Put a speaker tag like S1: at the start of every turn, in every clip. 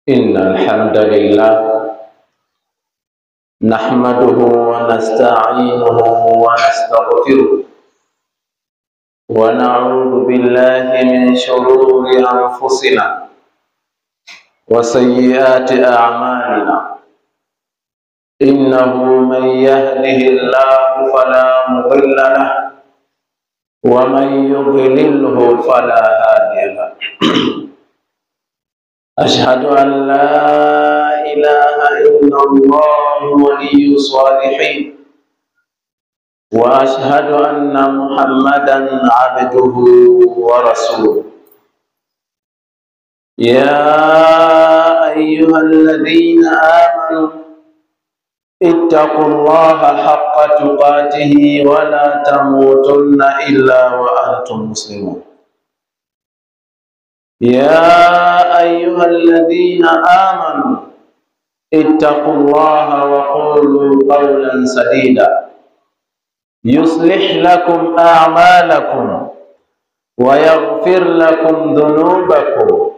S1: إن الحمد لله نحمده ونستعينه ونستغفره ونعوذ بالله من شرور أنفسنا وسيئات أعمالنا إنه من يهده الله فلا مضل له ومن يضلله فلا هادي له أشهد أن لا إله إلا الله ولي الصالحين وأشهد أن محمدا عبده ورسوله يا أيها الذين آمنوا اتقوا الله حق تقاته ولا تموتن إلا وأنتم مسلمون يا أيها الذين آمنوا اتقوا الله وقولوا قولا سديدا يصلح لكم أعمالكم ويغفر لكم ذنوبكم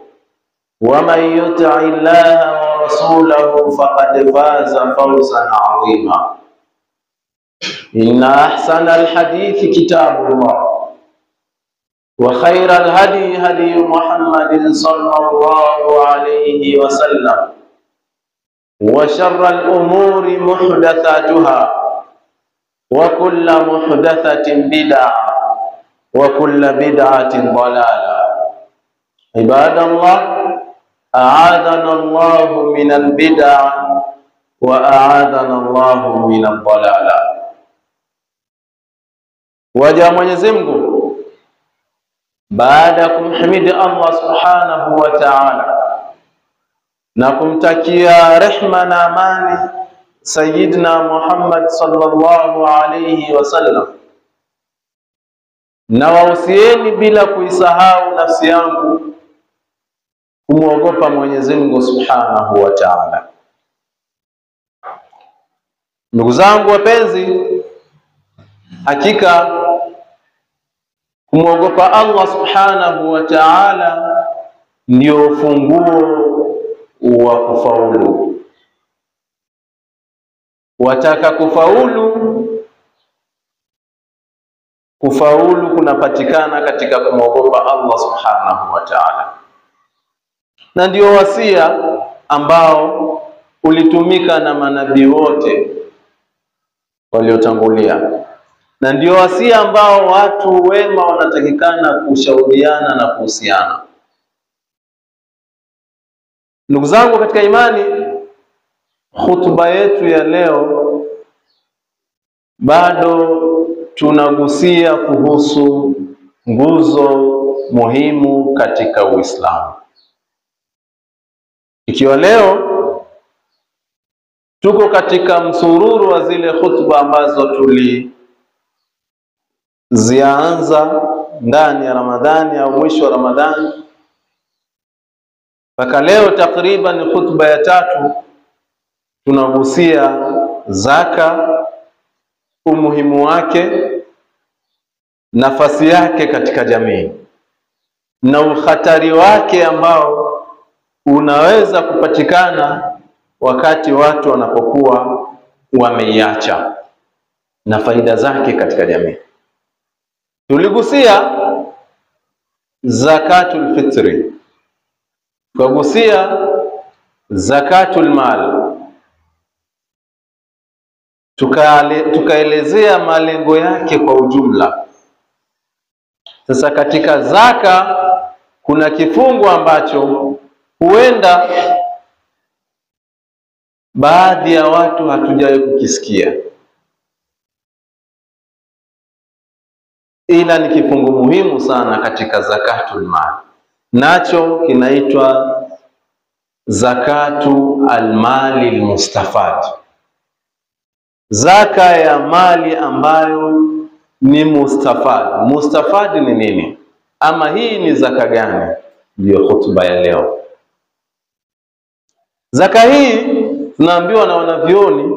S1: ومن يطع الله ورسوله فقد فاز فوزا عظيما إن أحسن الحديث كتاب الله وخير الهدي هدي محمد صلى الله عليه وسلم وشر الأمور محدثاتها وكل محدثة بدعة وكل بدعة ضلالة عباد الله أعاذنا الله من البدع وأعاذنا الله من الضلالة. Waja Mwenyezi Mungu, baada ya kumhimidi Allah subhanahu wa ta'ala na kumtakia rehma na amani Sayyidina Muhammad sallallahu alayhi wasallam, na wausieni bila kuisahau nafsi yangu kumwogopa Mwenyezi Mungu subhanahu wa ta'ala. Ndugu zangu wapenzi, hakika kumwogopa Allah subhanahu wa ta'ala ndio ufunguo wa kufaulu. Wataka kufaulu kunapatikana katika kumwogopa Allah subhanahu wa ta'ala, na ndio wasia ambao ulitumika na manabii wote waliotangulia, na ndio wasia ambao watu wema wanatakikana kushauriana na kuhusiana. Ndugu zangu katika imani, hutuba yetu ya leo bado tunagusia kuhusu nguzo muhimu katika Uislamu. Ikiwa leo tuko katika msururu wa zile hutuba ambazo tulizianza ndani ya Ramadhani au mwisho wa Ramadhani, mpaka leo takriban hutuba ya 3, tunagusia zaka, umuhimu wake, nafasi yake katika jamii na uhatari wake ambao unaweza kupatikana wakati watu wanapokuwa wameiacha, na faida zake katika jamii. Tuligusia zakatul fitri, tukagusia zakatul mal, tukaelezea malengo yake kwa ujumla. Sasa katika zaka kuna kifungu ambacho huenda baadhi ya watu hatujawahi kukisikia, ila ni kifungu muhimu sana katika zakatul mal, nacho kinaitwa zakatu almali almustafad, zaka ya mali ambayo ni mustafad. Mustafad ni nini? Ama hii ni zaka gani? Ndio hutuba ya leo. Zaka hii tunaambiwa na wanavyoni,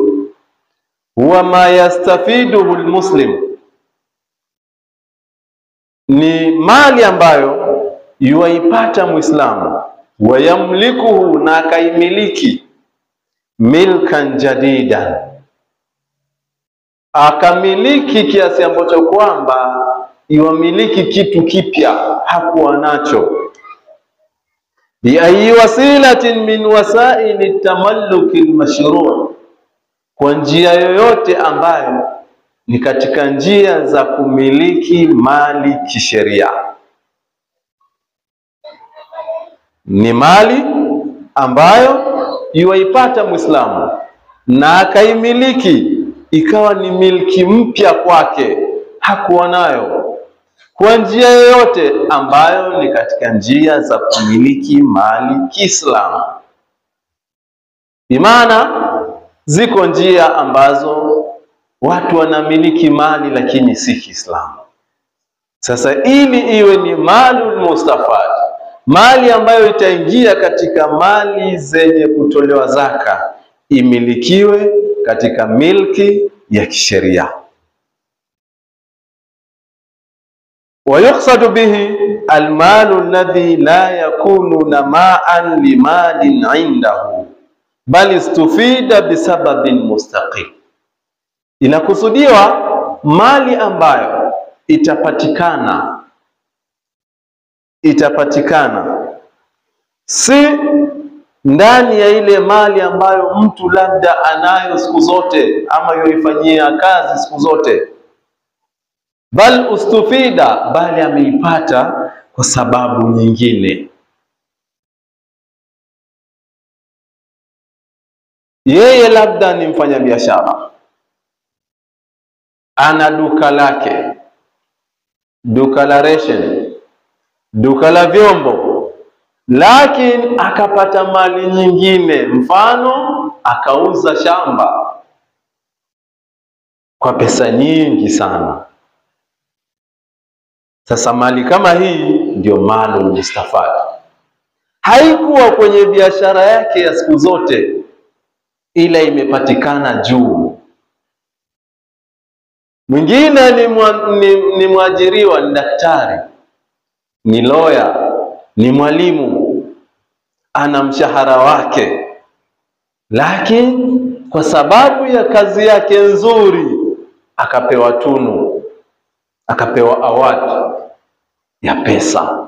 S1: huwa ma yastafiduhu almuslim, ni mali ambayo yuaipata Muislamu wayamlikuhu, na akaimiliki, milkan jadidan, akamiliki kiasi ambacho kwamba iwamiliki kitu kipya hakuwa nacho. Bi ayi wasilatin min wasaili tamalluki almashru', kwa njia yoyote ambayo ni katika njia za kumiliki mali kisheria. Ni mali ambayo yuaipata Muislamu na akaimiliki, ikawa ni milki mpya kwake, hakuwa nayo, kwa njia yoyote ambayo ni katika njia za kumiliki mali Kiislamu. Bimaana ziko njia ambazo watu wanamiliki mali lakini si Kiislamu. Sasa ili iwe ni malul mustafad, mali ambayo itaingia katika mali zenye kutolewa zaka, imilikiwe katika milki ya kisheria. ويقصد به المال الذي لا يكون نماء لمال عنده بل استفيد بسبب مستقل. Inakusudiwa mali ambayo itapatikana si ndani ya ile mali ambayo mtu labda anayo siku zote ama yoifanyia kazi siku zote, bal ustufida, bali ameipata kwa sababu nyingine. Yeye labda ni mfanyabiashara, ana duka lake, duka la ration, duka la vyombo, lakini akapata mali nyingine, mfano akauza shamba kwa pesa nyingi sana. Sasa mali kama hii ndio malul mustafad. Haikuwa kwenye biashara yake ya siku zote, ila imepatikana juu. Mwingine ni mwajiriwa, ni daktari, ni lawyer, ni mwalimu, ana mshahara wake, lakini kwa sababu ya kazi yake nzuri akapewa tunu, akapewa award ya pesa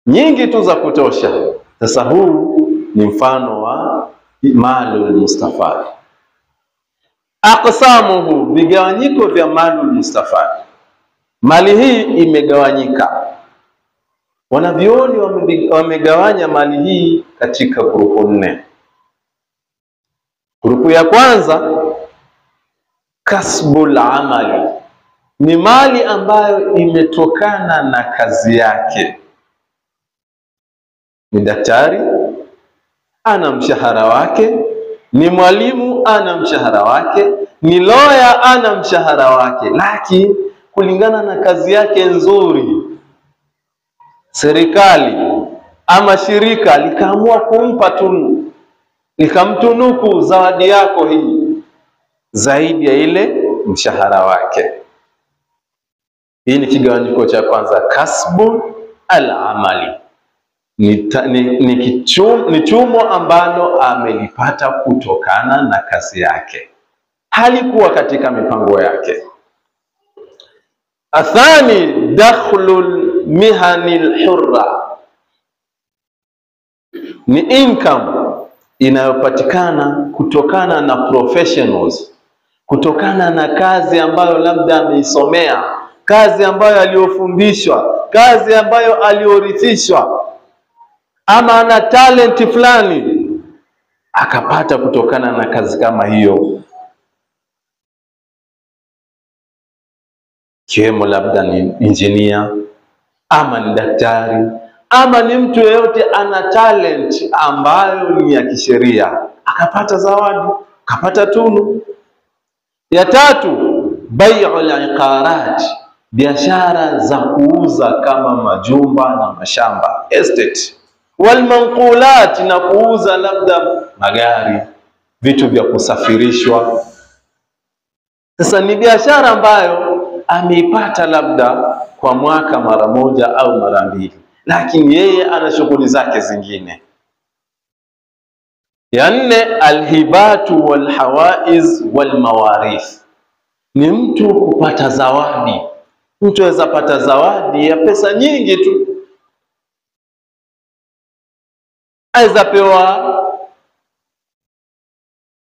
S1: nyingi tu za kutosha. Sasa huu ni mfano wa malul mustafad. Aqsamuhu, vigawanyiko vya malul mustafad. Mali hii imegawanyika. Wanavyoni wamegawanya mali hii katika grupu 4. Grupu ya kwanza, kasbul amali, ni mali ambayo imetokana na kazi yake. Ni daktari, ana mshahara wake, ni mwalimu, ana mshahara wake, ni lawyer, ana mshahara wake, lakini kulingana na kazi yake nzuri, serikali ama shirika likaamua kumpa tunu, likamtunuku zawadi yako hii zaidi ya ile mshahara wake. Hii ni kigawanyiko cha kwanza, kasbu al-amali. Ni chumo ambalo amelipata kutokana na kazi yake, halikuwa katika mipango yake. Athani, dakhlul mihanil hurra, ni income inayopatikana kutokana na professionals, kutokana na kazi ambayo labda ameisomea, kazi ambayo aliyofundishwa, kazi ambayo aliorithishwa, ama ana talent fulani akapata kutokana na kazi kama hiyo. Kiwemo labda ni engineer, ama ni daktari, ama ni mtu yeyote ana talent ambayo ni ya kisheria, akapata zawadi, akapata tunu. Ya tatu, bai'ul iqarat, biashara za kuuza kama majumba na mashamba, estate. Wal manqulat, na kuuza labda magari, vitu vya kusafirishwa. Sasa ni biashara ambayo ameipata labda kwa mwaka mara moja au mara mbili, lakini yeye ana shughuli zake zingine. Ya nne, alhibatu walhawaiz walmawarith, ni mtu kupata zawadi. Mtu aweza pata zawadi ya pesa nyingi tu, aweza pewa,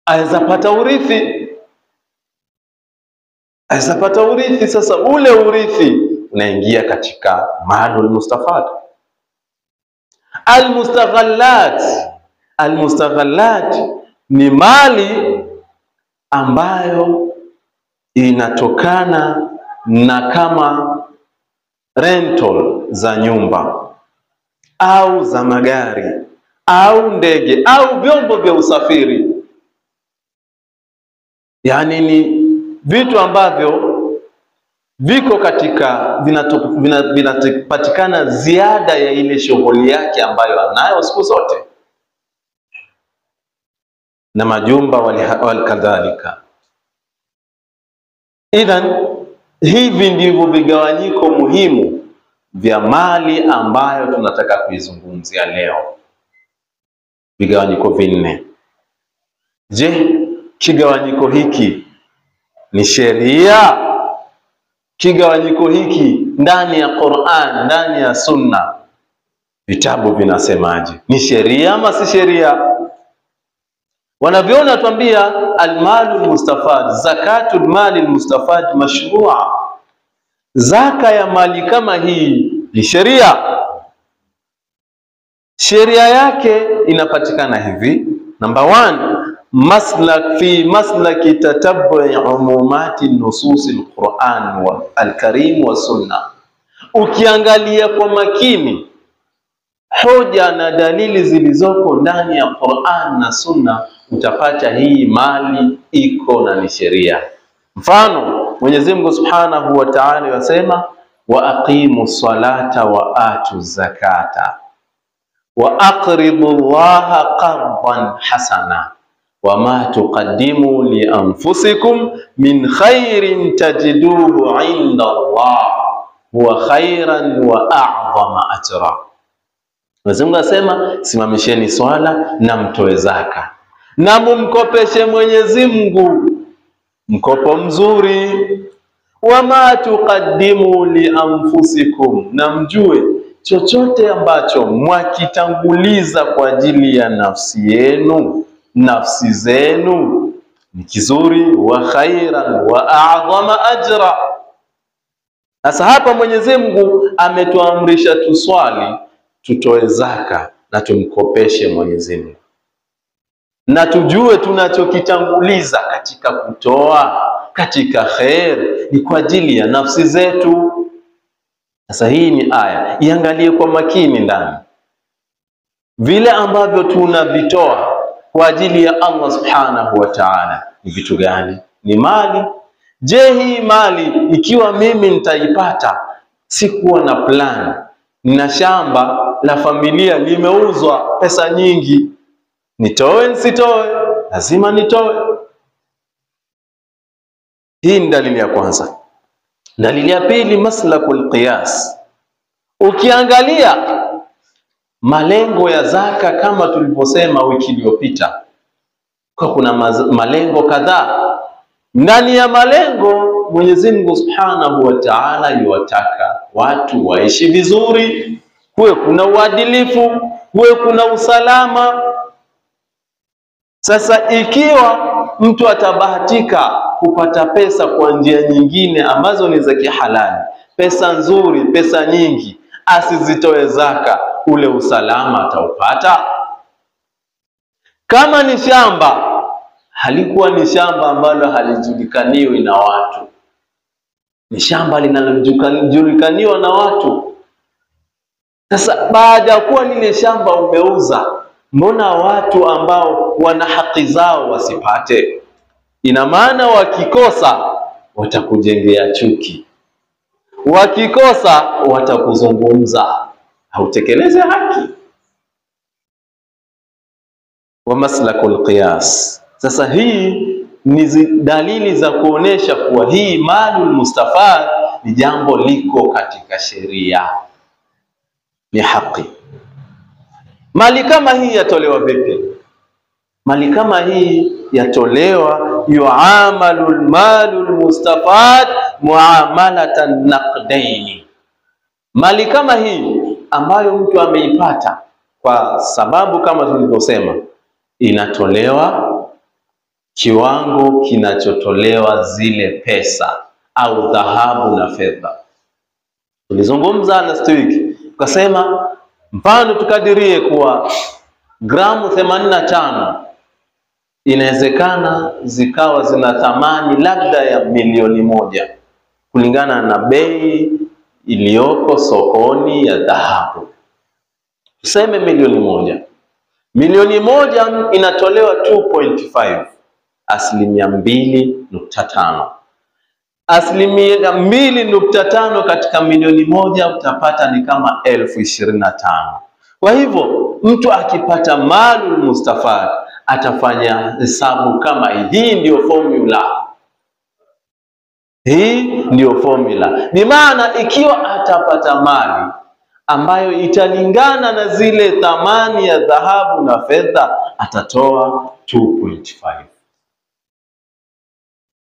S1: aweza pata urithi, aweza pata urithi. Sasa ule urithi unaingia katika malul mustafad. Almustaghallat, almustaghallat ni mali ambayo inatokana na kama rental za nyumba au za magari au ndege au vyombo vya usafiri. Yani ni vitu ambavyo viko katika vinapatikana ziada ya ile shughuli yake ambayo anayo siku zote, na majumba walikadhalika. Idhan, hivi ndivyo vigawanyiko muhimu vya mali ambayo tunataka kuizungumzia leo. Vigawanyiko vinne. Je, kigawanyiko hiki ni sheria? Kigawanyiko hiki ndani ya Qur'an, ndani ya Sunna, vitabu vinasemaje? Ni sheria ama si sheria? Wanavyoona tuambia almalul mustafad, zakatul malil mustafad mashrua. Zaka ya mali kama hii ni sheria. Sheria yake inapatikana hivi. Number 1, maslak fi maslaki tatabbu'i umumati nusus alquran wa alkarim wa sunna. Ukiangalia kwa makini hoja na dalili zilizoko ndani ya Qur'an na Sunna, utapata hii mali iko na ni sheria. Mfano, Mwenyezi Mungu Subhanahu wa Ta'ala yasema, wa aqimu salata wa atu zakata wa aqridu Allaha qardan hasana wa ma tuqaddimu li anfusikum min khairin tajiduhu inda Allah huwa khairan wa a'zama ajra. Mwenyezi Mungu asema, simamisheni swala na mtoe zaka na mumkopeshe Mwenyezi Mungu mkopo mzuri. Wama tuqaddimu li anfusikum, na mjue chochote ambacho mwakitanguliza kwa ajili ya nafsi yenu, nafsi zenu, ni kizuri. Wa khairan wa a'zama ajra. Sasa hapa Mwenyezi Mungu ametuamrisha tuswali, tutoe zaka na tumkopeshe Mwenyezi Mungu, na tujue tunachokitanguliza katika kutoa, katika khair, ni kwa ajili ya nafsi zetu. Sasa hii ni aya, iangalie kwa makini ndani vile ambavyo tunavitoa kwa ajili ya Allah Subhanahu wa Ta'ala. Ni vitu gani? Ni mali. Je, hii mali ikiwa mimi nitaipata, sikuwa na plan, nina shamba la familia limeuzwa pesa nyingi, nitoe nisitoe? Lazima nitoe. Hii ni dalili ya kwanza. Dalili ya pili, maslakul qiyas. Ukiangalia malengo ya zaka kama tulivyosema wiki iliyopita, kwa kuna malengo kadhaa. Ndani ya malengo Mwenyezi Mungu Subhanahu wa Ta'ala yuwataka watu waishi vizuri, kuwe kuna uadilifu, kuwe kuna usalama. Sasa ikiwa mtu atabahatika kupata pesa kwa njia nyingine ambazo ni za kihalali, pesa nzuri, pesa nyingi, asizitoe zaka, ule usalama ataupata? Kama ni shamba, halikuwa ni shamba ambalo halijulikaniwi na watu, ni shamba linalojulikaniwa na watu. Sasa baada ya kuwa lile shamba umeuza, mbona watu ambao wana haki zao wasipate? Ina maana wakikosa watakujengea chuki, wakikosa watakuzungumza, hautekeleze haki. Wa maslakul qiyas. Sasa hii ni dalili za kuonesha kuwa hii malul mustafad ni jambo liko katika sheria. ni haki. Mali kama hii yatolewa vipi? Mali kama hii yatolewa, yuamalu almalu almustafad muamalatan naqdaini. Mali kama hii ambayo mtu ameipata kwa sababu kama tulivyosema, inatolewa kiwango kinachotolewa zile pesa au dhahabu na fedha. Tulizungumza last week, tukasema mfano tukadirie kuwa gramu 85 inawezekana zikawa zina thamani labda ya $1,000,000 kulingana na bei iliyoko sokoni ya dhahabu. Tuseme $1,000,000. $1,000,000 inatolewa 2.5, 2.5%. 2.5 katika $1,000,000 utapata ni kama 25,000. Kwa hivyo mtu akipata malul mustafad atafanya hesabu kama hii. Hii ndio formula. Hii ndio formula. Ni maana ikiwa atapata mali ambayo italingana na zile thamani ya dhahabu na fedha, atatoa 2.5.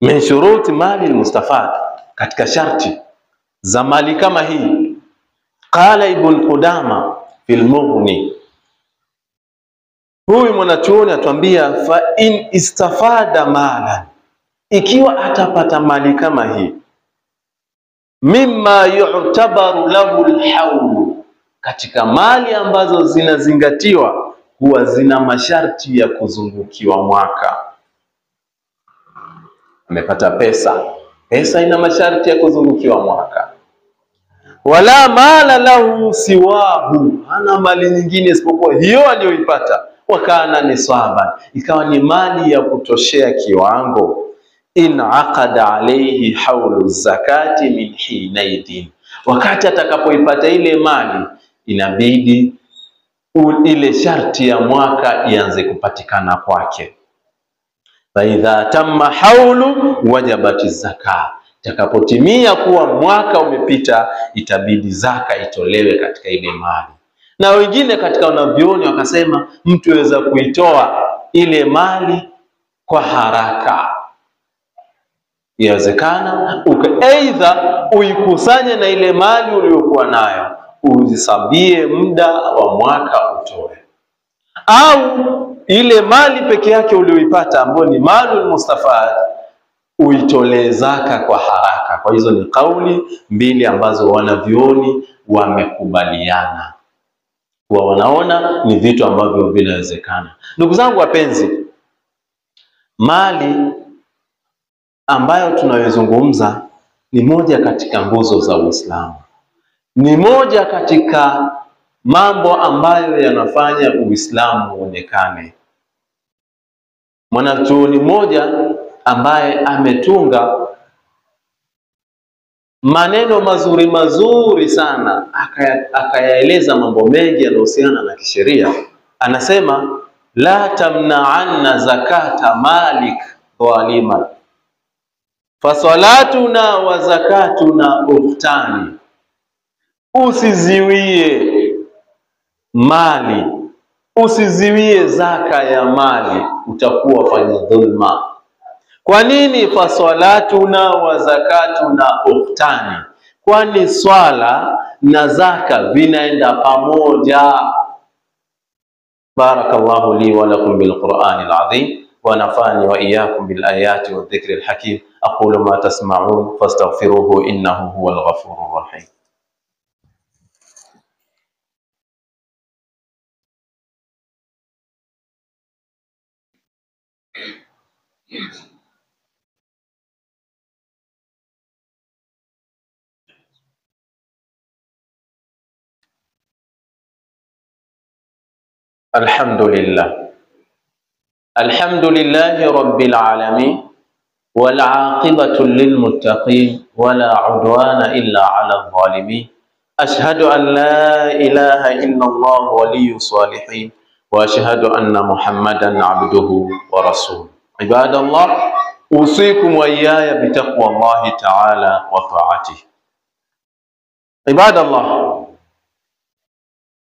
S1: Min shuruti mali almustafad, katika sharti za mali kama hii, qala Ibn Qudama fil Mughni. Huyu mwanachuoni atuambia, fa in istafada malan, ikiwa atapata mali kama hii, mimma yu'tabaru lahu alhawl, katika mali ambazo zinazingatiwa huwa zina masharti ya kuzungukiwa mwaka. Amepata pesa, pesa ina masharti ya kuzungukiwa mwaka. Wala mala lahu siwahu, hana mali nyingine isipokuwa hiyo aliyoipata. Wakana nisaba, ikawa ni mali ya kutoshea kiwango. In aqada alayhi hawlu zakati min hinaidin, wakati atakapoipata ile mali inabidi ile sharti ya mwaka ianze kupatikana kwake. Fa idha tamma hawlu wajabati zaka, takapotimia kuwa mwaka umepita, itabidi zaka itolewe katika ile mali. Na wengine katika wanavyuoni wakasema mtu aweza kuitoa ile mali kwa haraka. Inawezekana aidha uikusanye na ile mali uliyokuwa nayo, uzisabie muda wa mwaka utoe, au ile mali peke yake uliyoipata ambayo ni malul mustafad uitolee zaka kwa haraka. Kwa hizo ni kauli mbili ambazo wanavyuoni wamekubaliana, kwa wanaona ni vitu ambavyo vinawezekana. Ndugu zangu wapenzi, mali ambayo tunayozungumza ni moja katika nguzo za Uislamu, ni moja katika mambo ambayo yanafanya Uislamu uonekane. Mwanachuoni mmoja ambaye ametunga maneno mazuri mazuri sana, akayaeleza mambo mengi yanayohusiana na kisheria, anasema la tamna'anna zakata malik dhalima fasalatuna wa zakatuna ukhtani, usiziwie mali, usiziwie zaka ya mali, utakuwa fanya dhulma. Kwa nini? Fasalatuna wa zakatuna ukhtani, kwani swala na zaka vinaenda pamoja. Barakallahu li wa lakum bil Qur'anil azim wa nafani wa iyyakum bil ayati wa dhikril hakim. أقول ما تسمعون فاستغفروه إنه هو الغفور الرحيم. الحمد لله رب العالمين، والعاقبة للمتقين ولا عدوان إلا على الظالمين. أشهد أن لا إله إلا الله ولي الصالحين، وأشهد أن محمدا عبده ورسوله. عباد الله، أوصيكم وإياي بتقوى الله تعالى وطاعته. عباد الله،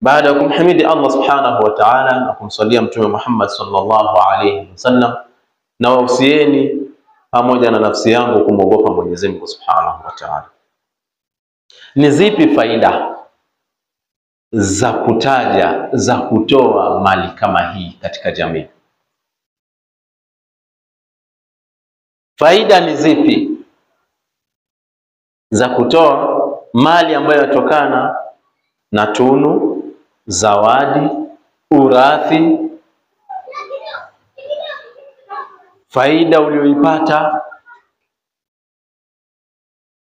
S1: baada ya kumhimidi Allah subhanahu wa ta'ala na kumsalia Mtume Muhammad sallallahu alayhi wasallam, na wausieni pamoja na nafsi yangu kumwogopa Mwenyezi Mungu subhanahu wa ta'ala. Ni zipi faida za kutaja, za kutoa mali kama hii katika jamii? Faida ni zipi za kutoa mali ambayo yatokana na tunu, zawadi, urathi, faida ulioipata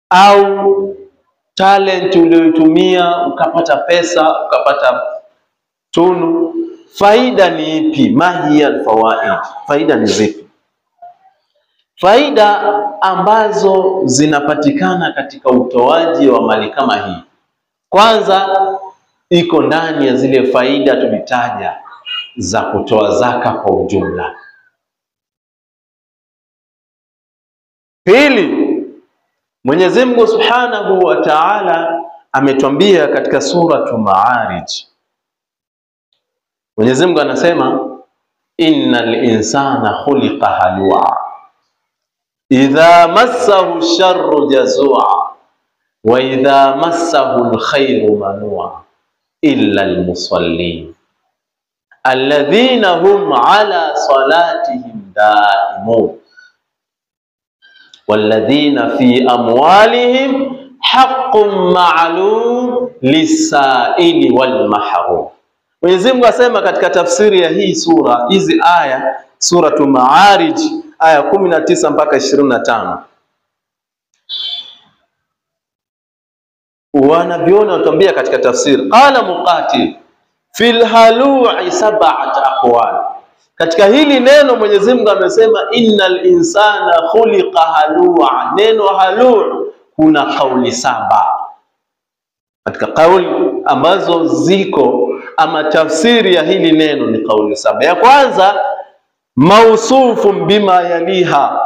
S1: au talent ulioitumia ukapata pesa, ukapata tunu? Faida ni ipi? Mahiya alfawaid, faida ni zipi? Faida ambazo zinapatikana katika utoaji wa mali kama hii, kwanza iko ndani ya zile faida tulitaja za kutoa zaka kwa ujumla. Pili, Mwenyezi Mungu Subhanahu wa Ta'ala ametuambia katika suratu Ma'arij. Mwenyezi Mungu anasema innal insana khuliqa halua idha massahu sharru jazua wa idha massahu alkhairu manua illa almusallin alladhina hum ala salatihim daimun walladhina fi amwalihim haqqun ma'lum lisaili wal mahrum. Mwenyezi Mungu asema katika tafsiri ya hii sura, hizi aya, suratu Ma'arij aya 19 mpaka 25, wanaviona watambia katika tafsiri, qala Muqatil fil halu'i sab'at aqwal. Katika hili neno Mwenyezi Mungu amesema innal insana khuliqa halua. Neno halu' kuna kauli 7 katika kauli ambazo ziko, ama tafsiri ya hili neno ni kauli 7. Ya kwanza, mausufun bima yaliha.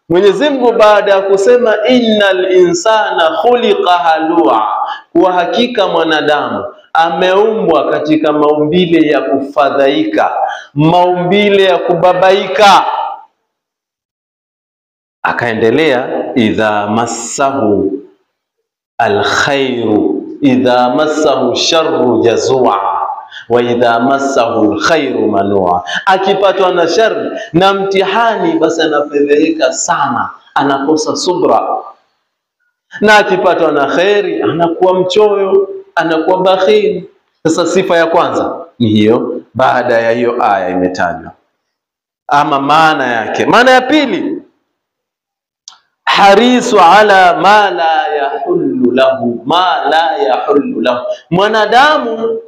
S1: Mwenyezi Mungu baada ya kusema innal insana khuliqa halua, kwa hakika mwanadamu ameumbwa katika maumbile ya kufadhaika, maumbile ya kubabaika, akaendelea idha massahu alkhairu idha massahu sharru jazua wa idha massahu alkhairu manua. Akipatwa na shari na mtihani, basi anafedheheka sana, anakosa subra, na akipatwa na khairi anakuwa mchoyo, anakuwa bakhili. Sasa sifa ya kwanza ni hiyo, baada ya hiyo aya imetajwa. Ama maana yake, maana ya pili, harisu ala ma la yahullu lahu, ma la yahullu lahu. Mwanadamu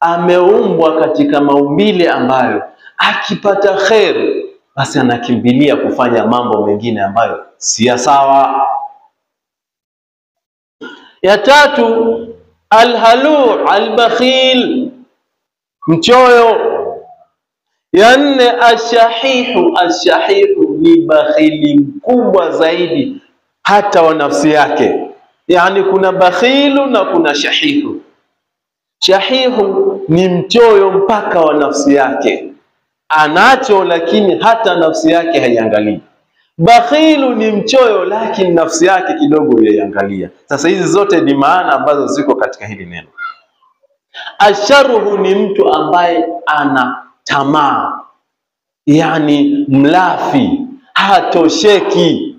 S1: ameumbwa katika maumbile ambayo akipata khair basi anakimbilia kufanya mambo mengine ambayo si sawa. Ya tatu, alhalu albakhil, mchoyo. Ya nne, ashahihu, ashahihu ni bakhili mkubwa zaidi hata wa nafsi yake. Yani kuna bakhilu na kuna shahihu. Shahihu ni mchoyo mpaka wa nafsi yake, anacho lakini hata nafsi yake haiangalii. Bakhilu ni mchoyo lakini nafsi yake kidogo yaiangalia. Sasa hizi zote ni maana ambazo ziko katika hili neno. Asharuhu ni mtu ambaye ana tamaa, yani mlafi, hatosheki.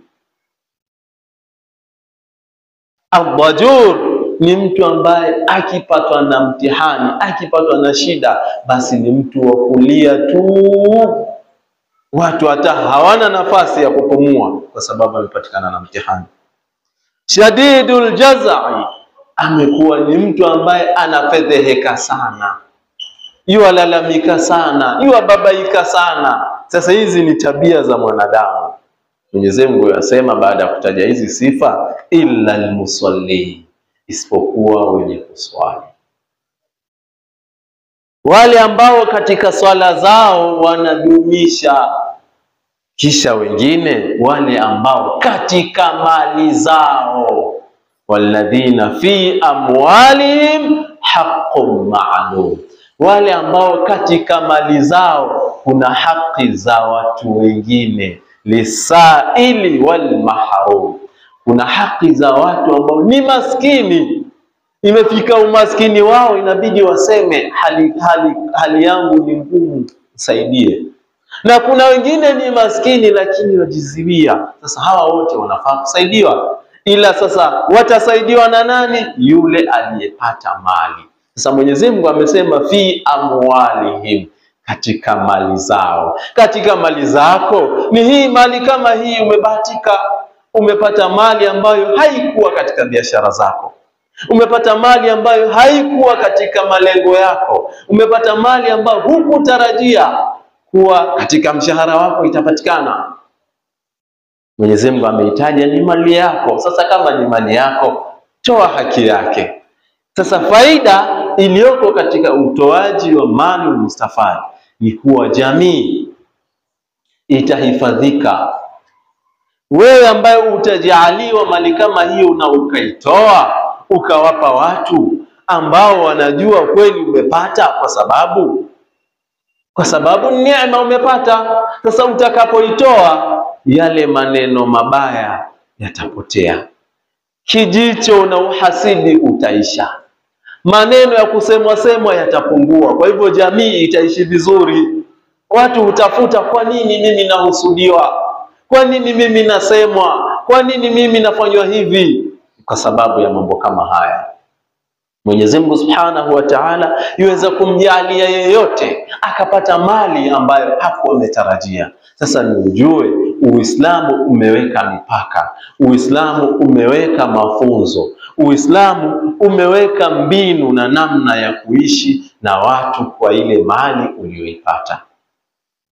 S1: Adhajur ni mtu ambaye akipatwa na mtihani, akipatwa na shida, basi ni mtu wa kulia tu, watu hata hawana nafasi ya kupumua kwa sababu amepatikana na mtihani. Shadidul jazai, amekuwa ni mtu ambaye anafedheheka sana, yualalamika sana, yuababaika sana. Sasa hizi ni tabia za mwanadamu. Mwenyezi Mungu yasema baada ya kutaja hizi sifa, illa almusallin, isipokuwa wenye kuswali, wale ambao katika swala zao wanadumisha. Kisha wengine wale ambao katika mali zao, walladhina fi amwalihim haqqun ma'lum, wale ambao katika mali zao kuna haki za watu wengine, lisaili wal mahrum, kuna haki za watu ambao ni maskini, imefika umaskini wao inabidi waseme hali yangu ni ngumu, nisaidie. Na kuna wengine ni maskini lakini wajiziwia. Sasa hawa wote wanafaa kusaidiwa, ila sasa watasaidiwa na nani? Yule aliyepata mali. Sasa Mwenyezi Mungu amesema fi amwalihim, katika mali zao. Katika mali zako ni hii mali, kama hii umebahatika, umepata mali ambayo haikuwa katika biashara zako, umepata mali ambayo haikuwa katika malengo yako, umepata mali ambayo hukutarajia kuwa katika mshahara wako itapatikana. Mwenyezi Mungu ameitaja ni mali yako. Sasa kama ni mali yako, toa haki yake. Sasa faida iliyoko katika utoaji wa mali mustafadi ni kuwa jamii itahifadhika. Wewe ambaye utajaliwa mali kama hiyo na ukaitoa ukawapa watu ambao wanajua kweli umepata, kwa sababu neema umepata. Sasa utakapoitoa, yale maneno mabaya yatapotea, kijicho na uhasidi utaisha, maneno ya kusemwa yatapungua. Kwa hivyo jamii itaishi vizuri. Watu hutafuta, kwa nini mimi nahusudiwa? Kwa nini mimi nasemwa? Kwa nini mimi nafanywa hivi? Kwa sababu ya mambo kama haya. Mwenyezi Mungu Subhanahu wa Ta'ala yuweza kumjalia yeyote akapata mali ambayo hakuwa ametarajia. Sasa ni ujue Uislamu umeweka mipaka, Uislamu umeweka mafunzo, Uislamu umeweka mbinu na namna ya kuishi na watu kwa ile mali uliyoipata.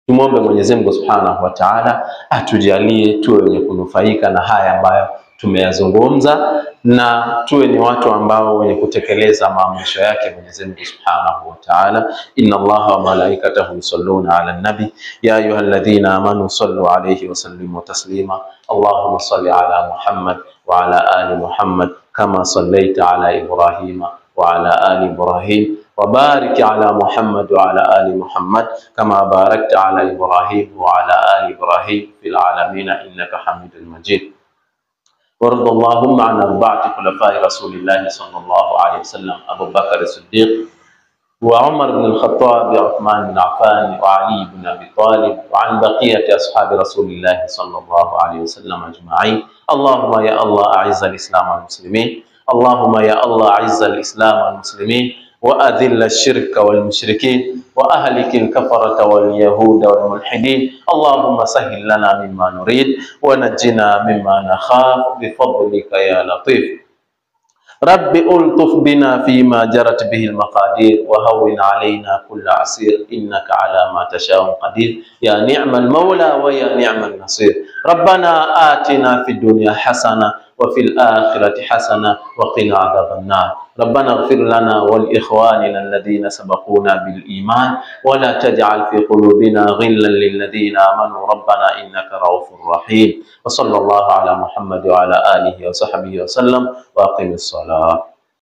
S1: Tumwombe Mwenyezi Mungu Subhanahu wa Ta'ala atujalie tuwe wenye kunufaika na haya ambayo tumeyazungumza, na tuwe ni watu ambao wenye kutekeleza maamrisho yake Mwenyezi Mungu Subhanahu wa Ta'ala. Inna Allaha wa malaikatahu yusalluna 'alan nabi ya ayyuhalladhina amanu sallu 'alayhi wa sallimu taslima. Allahumma salli 'ala Muhammad wa 'ala ali Muhammad kama sallaita 'ala Ibrahim wa 'ala ali Ibrahim وبارك على محمد وعلى آل محمد كما باركت على إبراهيم وعلى آل إبراهيم في العالمين إنك حميد مجيد. وارض اللهم عن أربعة خلفاء رسول الله صلى الله عليه وسلم: أبو بكر الصديق وعمر بن الخطاب وعثمان بن عفان وعلي بن أبي طالب وعن بقية أصحاب رسول الله صلى الله عليه وسلم أجمعين. اللهم يا الله أعز الإسلام والمسلمين، اللهم يا الله أعز الإسلام والمسلمين وأذل الشرك والمشركين وأهلك الكفرة واليهود والملحدين. اللهم سهل لنا مما نريد ونجنا مما نخاف بفضلك يا لطيف. رب ألطف بنا فيما جرت به المقادير وهون علينا كل عسير إنك على ما تشاء قدير يا نعم المولى ويا نعم النصير. ربنا آتنا في الدنيا حسنة وفي الآخرة حسنة وقنا عذاب النار. ربنا اغفر لنا ولإخواننا الذين سبقونا بالإيمان ولا تجعل في قلوبنا غلا للذين آمنوا ربنا إنك رؤوف رحيم. وصلى الله على محمد وعلى آله وصحبه وسلم وأقم الصلاة.